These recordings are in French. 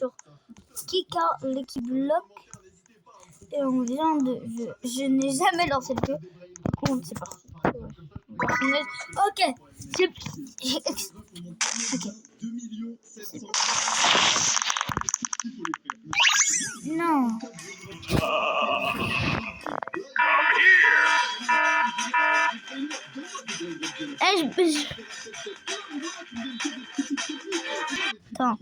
sur Kika, l'équipe Lock. Et on vient de... Je n'ai jamais lancé le jeu. Du coup, c'est parti. Personnage. Ok. Ok. Non. Attends.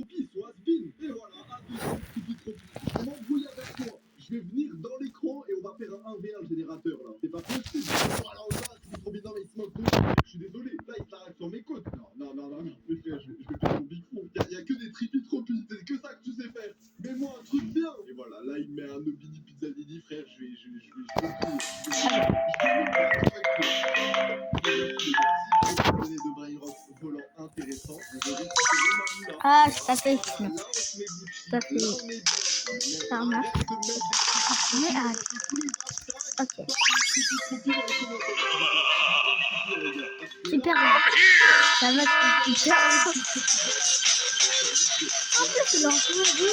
Je vais venir dans l'écran et on va faire un 1v1 le générateur là. C'est pas possible. Voilà, on va, c'est trop bizarre, mais il se moque de moi. Je suis désolé. Là, il s'arrête sur mes côtes. Non. Mais frère, je vais faire mon big front. Il y a que des tripi-tropi. C'est que ça que tu sais faire. Mets-moi un truc bien. Et voilà, là, il met un Nobini Pizza Didi, frère. Je vais de Brain Rock volant intéressant. Ah, c'est pas fait. C'est pas fait. Ça marche. Mais arrête. Ok. Super. Ça va être super. En plus, il a entendu.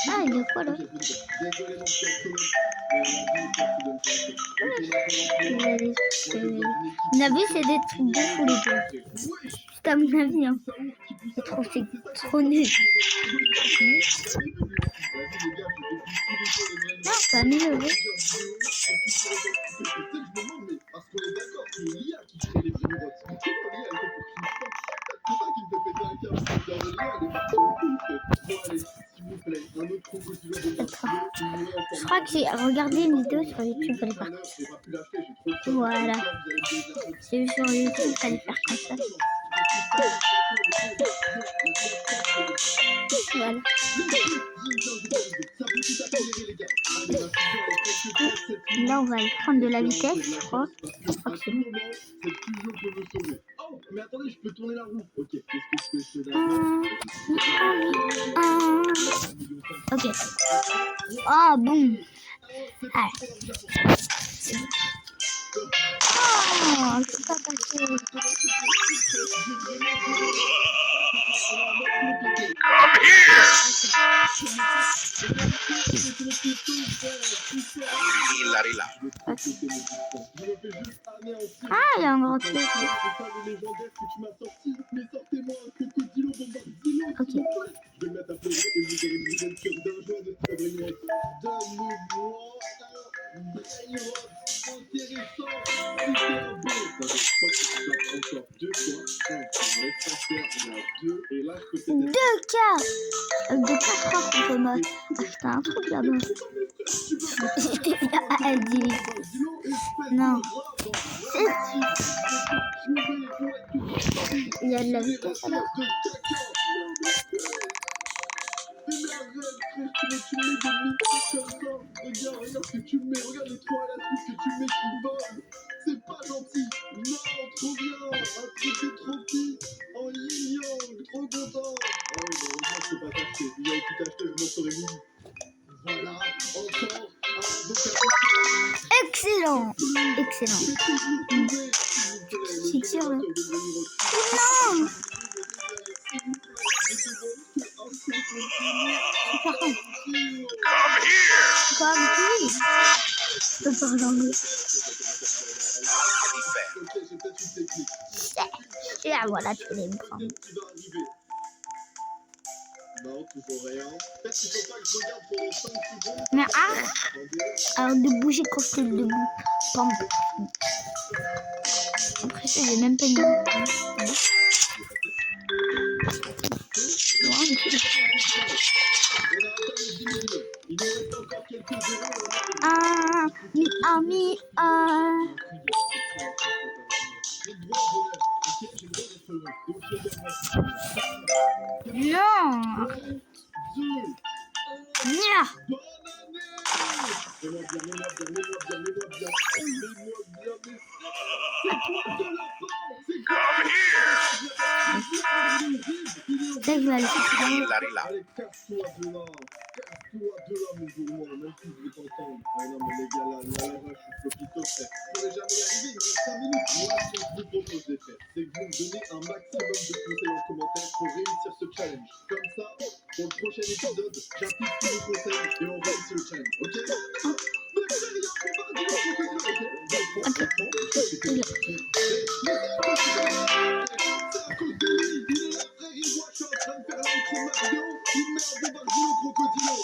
Ah, il y a quoi là? On a vu, c'est des trucs de fou les deux. C'est à mon avis, hein. C'est trop nul. Non, pas mieux, oui. Je crois que j'ai regardé une vidéo sur YouTube, il fallait faire. Voilà. J'ai vu sur YouTube, il fallait faire comme ça. Voilà. Là, on va prendre de la vitesse, je crois. Je crois que c'est bon. Mais attendez, je peux tourner la roue. Ok, qu'est-ce que je fais Ok. Ah bon. Allez. Oh, c'est pas passé. Ah, il y a un gros truc. Ok. Deux cas. Avec 2 cas, je crois qu'on peut acheter un truc là-bas. Elle dit. Non. Il y a de la vitesse alors. Regarde ce que tu mets, regarde les 3 à la suite que tu mets qui volent. C'est pas gentil. Non, trop bien. Un truc de trop petit. En yin-yang, trop content. Ah oui, heureusement je peux pas t'acheter. Si j'avais pu t'acheter, je m'en serais voulu. Voilà, encore un vocabulaire. Excellent. C'est sûr là. Non. Super fun. Comme qui? Je peux parler anglais. Et voilà, tu les prends. Mais arrête de bouger quand je suis debout. Pam. Après ça, j'ai même pas une Non. Nia. C'est que je vais aller faire. toi de l'amour pour moi, même si je vais t'entendre. Ah non, mais les gars, là, je suis flopito, frère. Je pourrais jamais y arriver, il me reste 5 minutes. Moi, ce que je vous propose de faire, c'est que vous me donnez un maximum de conseils en commentaire pour réussir ce challenge. Comme ça, pour le prochain épisode, j'applique tous les conseils et on réussit le challenge, ok? Mais fais rien, on va dire un crocodile, ok? On prend, c'est à cause de lui, il est là, frère, il voit que je suis en train de faire l'intro de ma vidéo, il met un bombardino au crocodilo.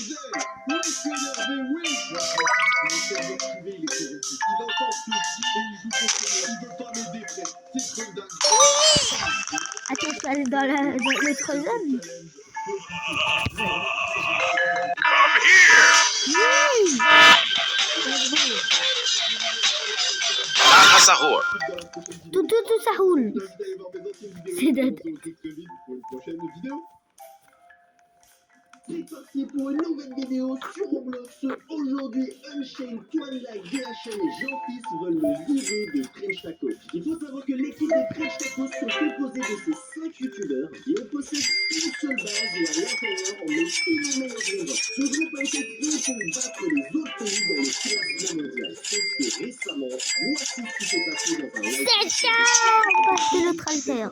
Bordel, oui, je suis énervé, oui. Mon serveur privé, il est corrompu. Il entend ce que je dis et il joue contre moi. Il veut pas m'aider, frère. C'est trop dingue. Attends, je peux aller dans l'autre zone. Sahur. Tout ça roule. C'est dead. Pour une prochaine vidéo. C'est parti pour une nouvelle vidéo sur Roblox. Aujourd'hui, Unchained, Twilight, DHM et Jean-Fils veulent le virer de Trench Tacos. Il faut savoir que l'équipe de Trench Tacos sont composée de ces 5 youtubeurs et on possède une seule base et à l'intérieur on met tous les meilleurs vendeurs. Ce groupe a été créé pour battre les autres pays dans le classement mondial. Sauf que récemment, voici ce qui s'est passé dans un live. C'est ça. C'est l'autre alter.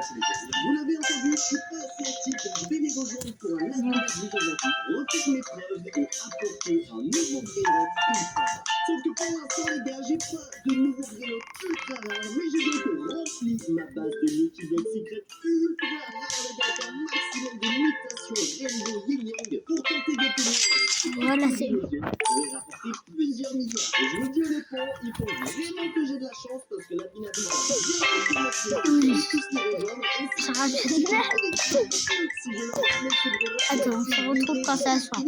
Vous l'avez entendu, je suis pas scientifique, je vais les rejoindre pour un live de gentil, refaites mes preuves et apporter un nouveau Grenoble ultra rare. Sauf que pour l'instant, les gars, j'ai pas de nouveau Grenoble ultra rare, mais j'ai donc rempli ma base de multi-block secret ultra rare, les gars, avec un maximum de mutations Rainbow Yin Yang pour tenter d'obtenir Voilà, c'est et rapporter plusieurs milliards. Et je vous dis honnêtement, il faut vraiment que j'ai de la chance parce que la dynamique va bien commencer. Tous les rejoindre et ça rajoute. Attends, on se retrouve quand ça sort.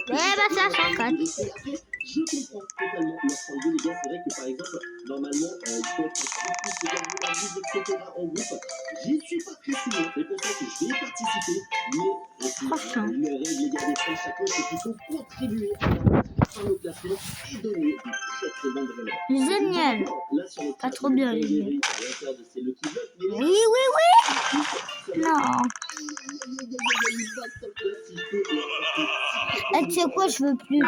Ça sort quand. Je comprends totalement leur point de vue, les gars. C'est vrai que par exemple, normalement, il faut être plus etc. en groupe. J'y suis pas très souvent, c'est pour ça que je vais participer. Mais Franchement. le rêve, les gars, des French Tacos, c'est qu'il faut contribuer à la au classement et donner des très très bons relèves. Génial. Là, sur le Pas trop bien, les gars. Oui. Non. Eh, tu sais quoi, je veux plus.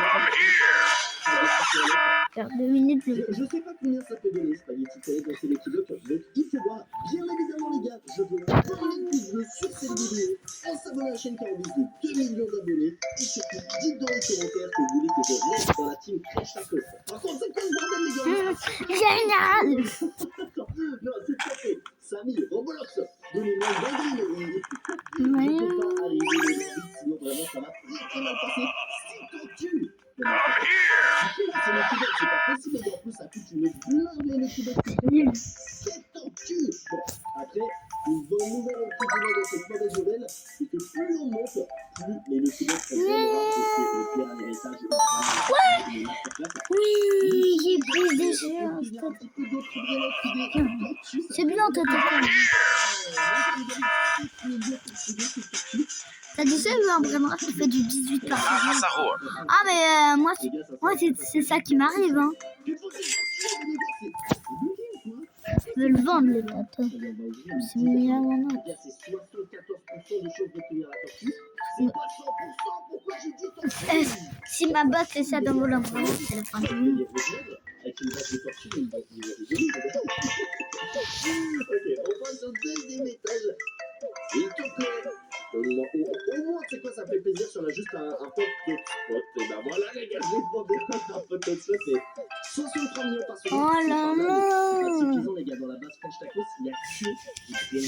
Faire 2 minutes. Je sais pas combien ça peut donner, Spaghetti Télé dans ces Lucky Block, donc il faut voir. Bien évidemment, les gars, je veux 20 000 pouces bleus sur cette vidéo, en s'abonnant à la chaîne car on vise de 2 millions d'abonnés, et surtout, dites dans les commentaires que vous voulez que je reste dans la team Trench Tacos. Par contre, c'est quoi le bordel, les gars? Génial. Non, c'est pas fait. Samy, Roblox, donnez-moi une dinguerie. Je peux pas arriver vite, sinon vraiment ça va très mal passer. Si t'en tues. C'est le Québec, c'est pas possible, et en plus ça coûte une blinde les Québec. C'est t'en tues. Bon, après, une bonne nouvelle entre guillemets dans cette mauvaise nouvelle, c'est que plus on monte, plus les Québec reviendra, et c'est le dernier étage. Oui, j'ai pris des choses. C'est bien, t'as T'as dit ça, un Bremra qui fait du 18 par Sahur. Ah, mais moi c'est ça qui m'arrive. Hein. Je veux le vendre, le gâteau. C'est meilleur maintenant. Si ma boss fait ça dans mon Bremra, c'est la fin du monde. Ok, on passe au deuxième étage. S'il te plaît. Au moins, c'est quoi, ça fait plaisir si on a juste un pote de spot. Et ben voilà, les gars, je vais demander un pote de spot. C'est 63 millions par seconde. Oh là là. C'est pas suffisant, les gars. Dans la base French Tacos, il y a que du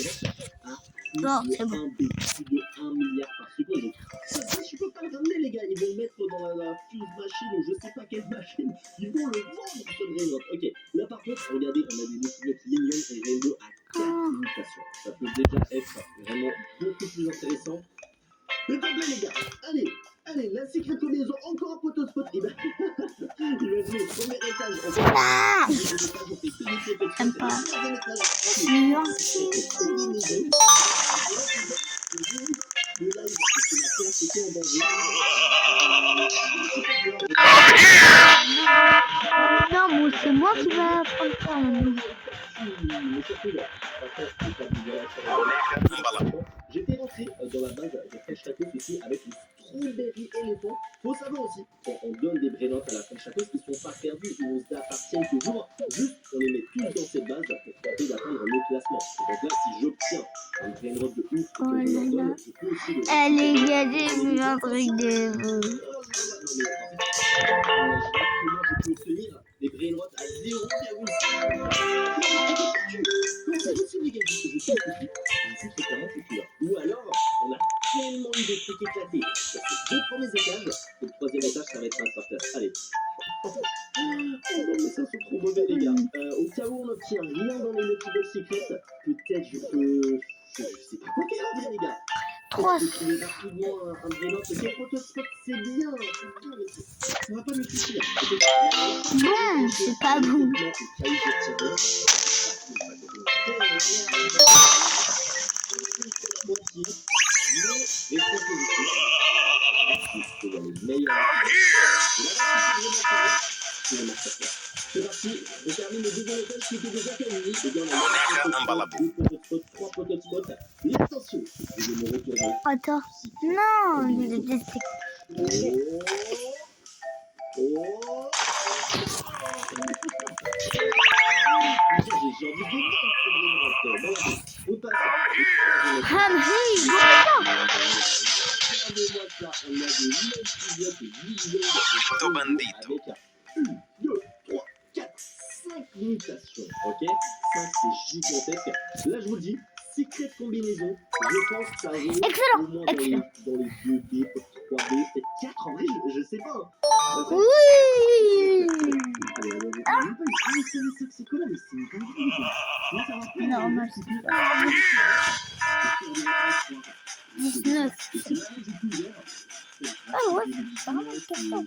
Bon, c'est bon. plus de 1 milliard par seconde. Donc, ça, je peux pas le ramener, les gars. Ils vont le mettre dans la fuse machine ou je sais pas quelle machine. Ils vont le vendre, ce Rainbow. Ok, là par contre, regardez, on a des multiplex mignons et Rainbow à 4 mutations. Ça peut déjà être vraiment beaucoup plus intéressant. Mais pas bien, les gars. Allez, la secret combinaison, encore un poteau spot. Et ben, il va jouer au premier étage. Ah, j'aime pas. Meilleur. Non, moi, c'est moi qui va prendre ça. me surprise. Boneca embalada. J'étais rentré dans la base de French Tacos ici avec le strawberry éléphant. Faut savoir aussi, quand on donne des brain notes à la French Tacos, ils sont pas perdus, ils nous appartiennent toujours. Juste, on les met tous dans cette base pour tenter d'atteindre le classement. Et donc là, si j'obtiens un brain note de ouf et que Oh je leur là là. donne, je peux aussi le Allez, j'ai vu un truc de vous. Oh là là, non mais en fait, imaginez comment je peux obtenir des brain notes à 0,5. Comment c'est possible, les gars? Je suis très clairement ce coup-là. Ou alors, on a tellement eu des trucs éclatés. Parce que 2 premiers étages, et le 3e étage, ça va être un sorteur. Allez. Oh non, mais ça, c'est trop mauvais, les gars. Au cas où on n'obtient rien dans les Lucky Box Secrets, peut-être je peux. Je sais pas quoi faire en vrai, les gars. 3. Je peux trouver rapidement un brain ok, Photospot, c'est bien, mais ça va pas me suffire. Bon, c'est pas bon. C'est parti, on termine le deuxième étage qui était déjà terminé. Boneca embalada. 2 prototypes, 3 prototypes. Mais attention, je vais me retourner. Attends. Non, je déteste. Tô bandito. 1, 2, 3, 4, 5 mutations. Ok, 5 c'est gigantesque. Là je vous le dis, secret combinaison. Je pense que ça va Excellent, au moins excellent. dans les 2D, 3D, peut-être 4 en vrai, je sais pas. Oui. C'est quoi là? Mais c'est une dinguerie, les gars. Moi, ça va pas. Normal, c'est pas. 19. Et c'est là où j'ai tout ouvert. Ah ouais, c'est vraiment une question.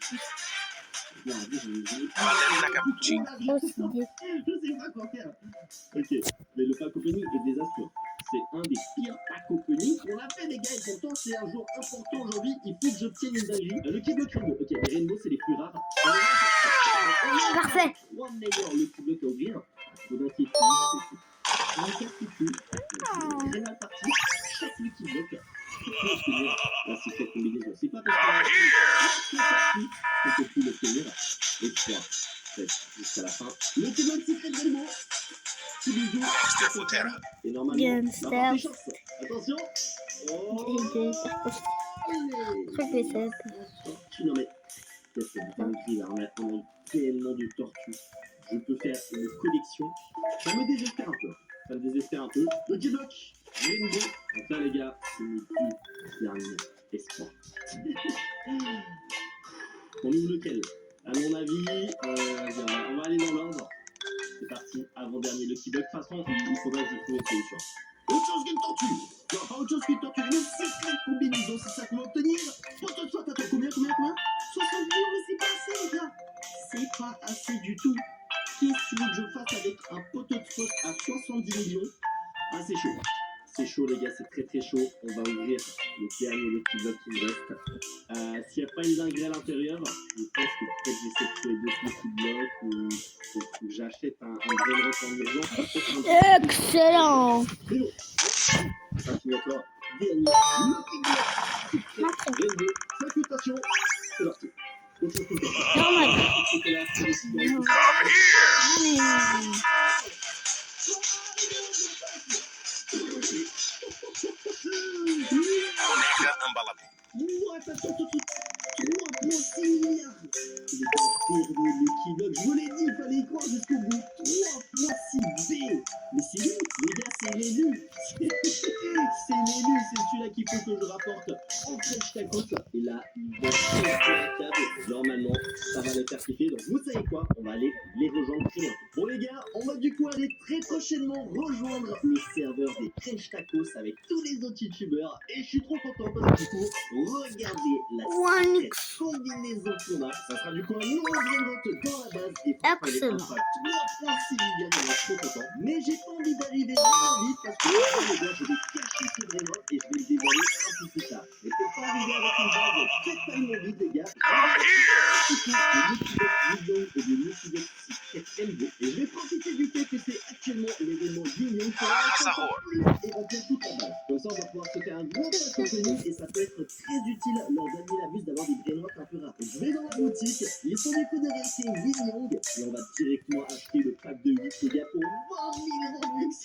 Ballerina cappuccino. Ça aussi, des- Je sais pas quoi faire. Ok, mais le pack opening est désastreux. C'est un des pires pack opening qu'on a fait, les gars. Et pourtant, c'est un jour important aujourd'hui. Il faut que j'obtienne une dinguerie. Le Keyblade Rainbow. Ok, les Rainbow, c'est les plus rares. Parfait. 3 meilleurs le Keyblade à ouvrir. Faut d'inquiétude, c'est un certitude. C'est très mal parti. Chaque Lucky Block peut obtenir la secret combinaison. C'est pas parce qu'on a parti qu'on peut plus l'obtenir. Et 3, 7, jusqu'à la fin. Le Keyblade Secret Rainbow. Petit bisou. Monster Futera. Et normalement, Gangster. on va avoir des chances. Attention. Oh. Truc de cette. Non mais, c'est une dinguerie là. On a eu tellement de tortues. Je peux faire une collection. Ça me désespère un peu. Le Keyblade Rainbow. Donc là, les gars, c'est le dernier espoir. On ouvre lequel? À mon avis, on va aller dans l'ordre. C'est parti, avant-dernier Lucky Block. De toute façon, il faudrait que je trouve une solution. Autre chose qu'une tortue. Non, pas autre chose qu'une tortue. Une secret combinaison, c'est ça qu'on va obtenir. Photospot, attends, combien 70 000, mais c'est pas assez, les gars. C'est pas assez du tout. Qu'est-ce que tu veux que je fasse avec un Photospot à 70 millions? Ah, c'est chaud. C'est chaud, les gars, c'est très très chaud. On va ouvrir le dernier Lucky Block qui me reste. S'il n'y a pas une dinguerie à l'intérieur, je pense que peut-être j'essaie de trouver d'autres Lucky Blocks ou que j'achète un brain rock en urgence. Excellent. Ça finit encore. Dernier Lucky Block. Rainbow. 5 mutations. C'est parti. Autre chose que ça. Normal. Boneca embalada. Attention tout de suite. 3,6 milliards. Il est perdu le Lucky Block. Je vous l'ai dit, il fallait y croire jusqu'au bout. 3,6 B. Mais c'est lui, les gars, c'est l'élu. C'est l'élu, c'est celui-là qu'il faut que je rapporte en French Tacos. Et là, il va être implacable. Normalement, ça va les faire kiffer. Donc, vous savez quoi? On va aller les rejoindre très bientôt. Bon, les gars, on va du coup aller très prochainement rejoindre les serveurs des French Tacos avec tous les autres youtubeurs. Et je suis trop content parce que du coup, regardez la secret combinaison qu'on a. Ça sera du coup un nouveau brainrot dans la base. Et Excellent. 3,6 millions, on est trop content. Mais j'ai pas envie d'arriver vraiment vite parce que les gars, je vais cacher ce brainrot et je vais le dévoiler un peu plus tard. Et pour pas arriver avec une base très tellement vite, les gars, je vais et de Multibox Secret Rainbow. Et je vais profiter du fait que c'est actuellement l'événement Union Raha Sahur. et va bien toute la base. Comme ça, on va pouvoir se faire un gros pack opening et ça peut être très utile lors d'amener la buse d'avoir des brainrots un peu rares. Je vais dans la boutique, les premiers coups de c'est Win et on va directement acheter le pack de 8 les gars pour 20 000 Robux.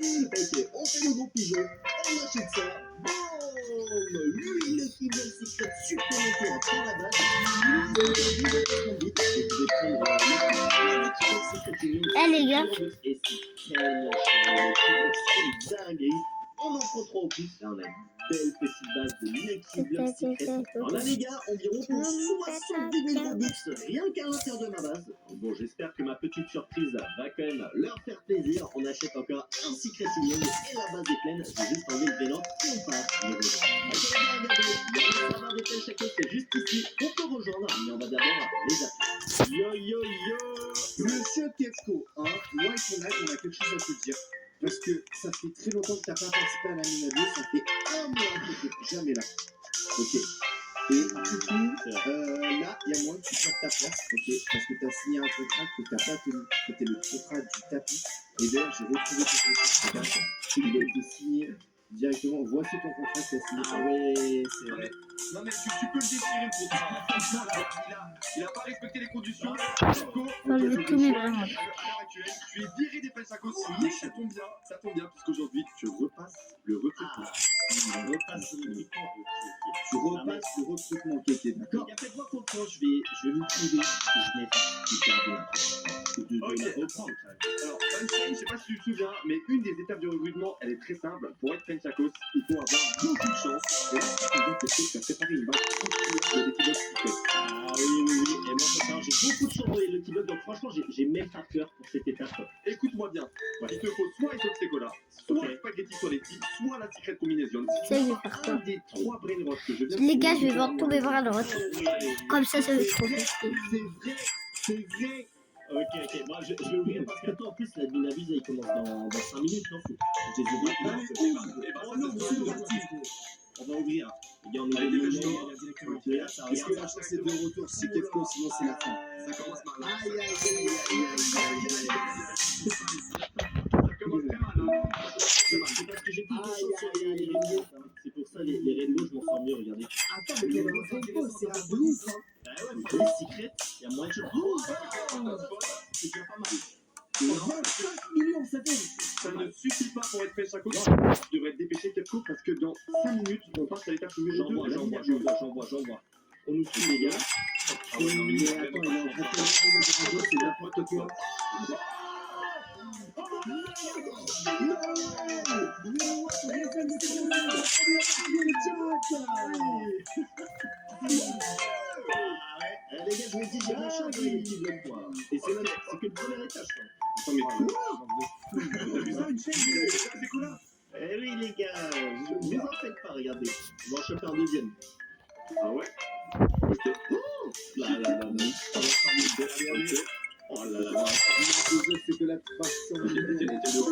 Ok, on fait le gros pigeon, on achète ça. Boum, lui le qui veut le secret supplémentaire dans la base. Eh les gars, Et c'est tellement cher, c'est dingue. On en prend 3 en plus. Là, on a une belle petite base de Lucky Block Secret. Alors là, les gars, environ pour 70 000 Robux, rien qu'à l'intérieur de ma base. Bon, j'espère que ma petite surprise va quand même leur faire plaisir. On achète encore un Secret Union et la base est pleine. J'ai juste enlevé le vélo et on part les rejoindre. Ok, les gars, regardez, il y a le serveur des plaines chaque c'est juste ici. On peut rejoindre, mais on va d'abord les appeler. Yo, yo, yo. Monsieur Kefko, hein, moi et ton âge, on a quelque chose à te dire. Parce que ça fait très longtemps que tu n'as pas participé à la Minado, ça fait un mois que tu n'es jamais là. Ok. Et du coup, là, il y a moins que tu fasses ta place, ok, parce que tu as signé un contrat que tu n'as pas tenu. C'était le contrat du tapis. Et d'ailleurs, j'ai retrouvé ton contrat. Il a été signé directement. Voici ton contrat que tu as signé. Ah ouais, c'est vrai. Non mais tu peux le déchirer le contrat. Il a pas respecté les conditions. enlevez tous mes vraiment. À l'heure actuelle, tu es viré des Pensacos. Mais ça tombe bien, puisqu'aujourd'hui tu repasses le recrutement. On repasse le recrutement. Tu repasses le recrutement, ok, d'accord. Il y a peut-être moi confiance, je vais vous prouver que je n'ai super bien. Ok. Reprendre. Alors, Einstein, je sais pas si tu te souviens, mais une des étapes du recrutement, elle est très simple. Pour être Pensacos, il faut avoir beaucoup de chance. Et là, tu peux que tu as préparé une base de Lucky Block Secret. Ah oui. Et moi, ça, j'ai beaucoup de chance dans les Lucky Block, donc franchement, j'ai même pas peur pour cette étape. Écoute-moi bien. Il te faut soit Isot Secola, soit Spaghetti Soletti, soit la Secret Combination. Ça, je vais faire quoi? Un des 3 brain rots que je viens de Les gars, je vais citer. vendre tous mes bras à droite. Comme ça va être trop facile. C'est vrai. Ok, moi je vais ouvrir parce que toi en plus la Binabuse il commence dans 5 minutes, non? Je les ai ouverts. On va ouvrir. Les gars, on ouvre Allez, le dépêche-toi. Est-ce que la chance est de retour chez Kefko, sinon c'est la fin. Ça commence mal. Aïe, aïe, aïe, Ça commence très mal. C'est parce que j'ai plus de chance sur les rainbows. C'est pour ça les rainbows je m'en sors mieux, regardez. Attends, mais le Rainbow, c'est la blouse, hein. Bah ouais, pour les secrets, il y a moins de chance. C'est déjà pas mal. 25 millions, ça fait. Ça ne suffit pas pour être Pensacos. Tu devrais te dépêcher Kefko parce que dans 5 minutes, on passe à l'étape numéro 2. J'envoie. On nous suit les gars. Mais attends, il est en train de faire le Rainbow, c'est n'importe quoi. Les gars, je vous dis, j'ai la chance avec les petits blocs, moi. Et c'est que le premier étage, quoi. Attends, mais t'as vu ça, une chaîne c'est cool là. Eh oui, les gars, je vous en faites pas, regardez. On va en choper un deuxième. Ah ouais. Ok. Là. Oh là là. C'est que la 300 millions de Rainbow,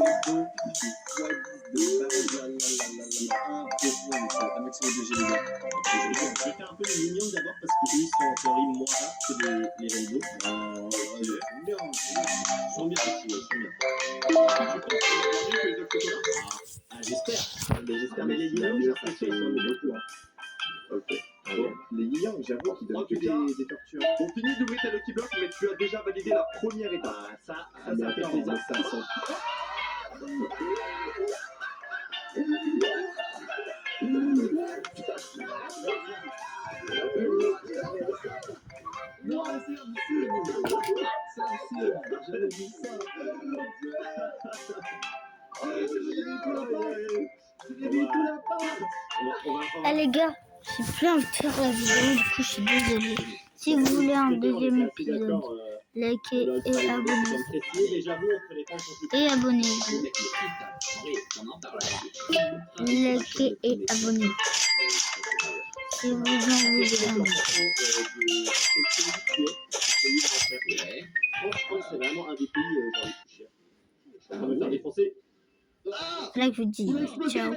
c'est un maximum de G, les gars. Je vais faire un peu les mignons d'abord parce que eux, ils sont en théorie moins rares que les rainbows. Ils sont bien aussi, ils sont bien. Tu penses qu'on va mieux que les autres chocolats? Ah, j'espère. Mais les mignons, j'ai l'impression qu'ils sont beaucoup. Ok. Bon, les Yang, j'avoue qu'ils donnent que des tortures. On finit d'ouvrir ta Lucky Block, mais tu as déjà validé la première étape. Ah, ça Mais fait attends, plaisir. ça sent. Non, c'est un signe. J'avais dit ça. Eh les gars, j'ai plus envie de faire la vidéo, du coup je suis désolée. Si vous voulez un deuxième épisode, likez et abonnez. Et abonnez-vous. Likez et abonnez. Si vous en voulez un. Je pense que c'est vraiment un des pays genre les plus chers. Ça va me faire défoncer. Là que je vous dis ciao.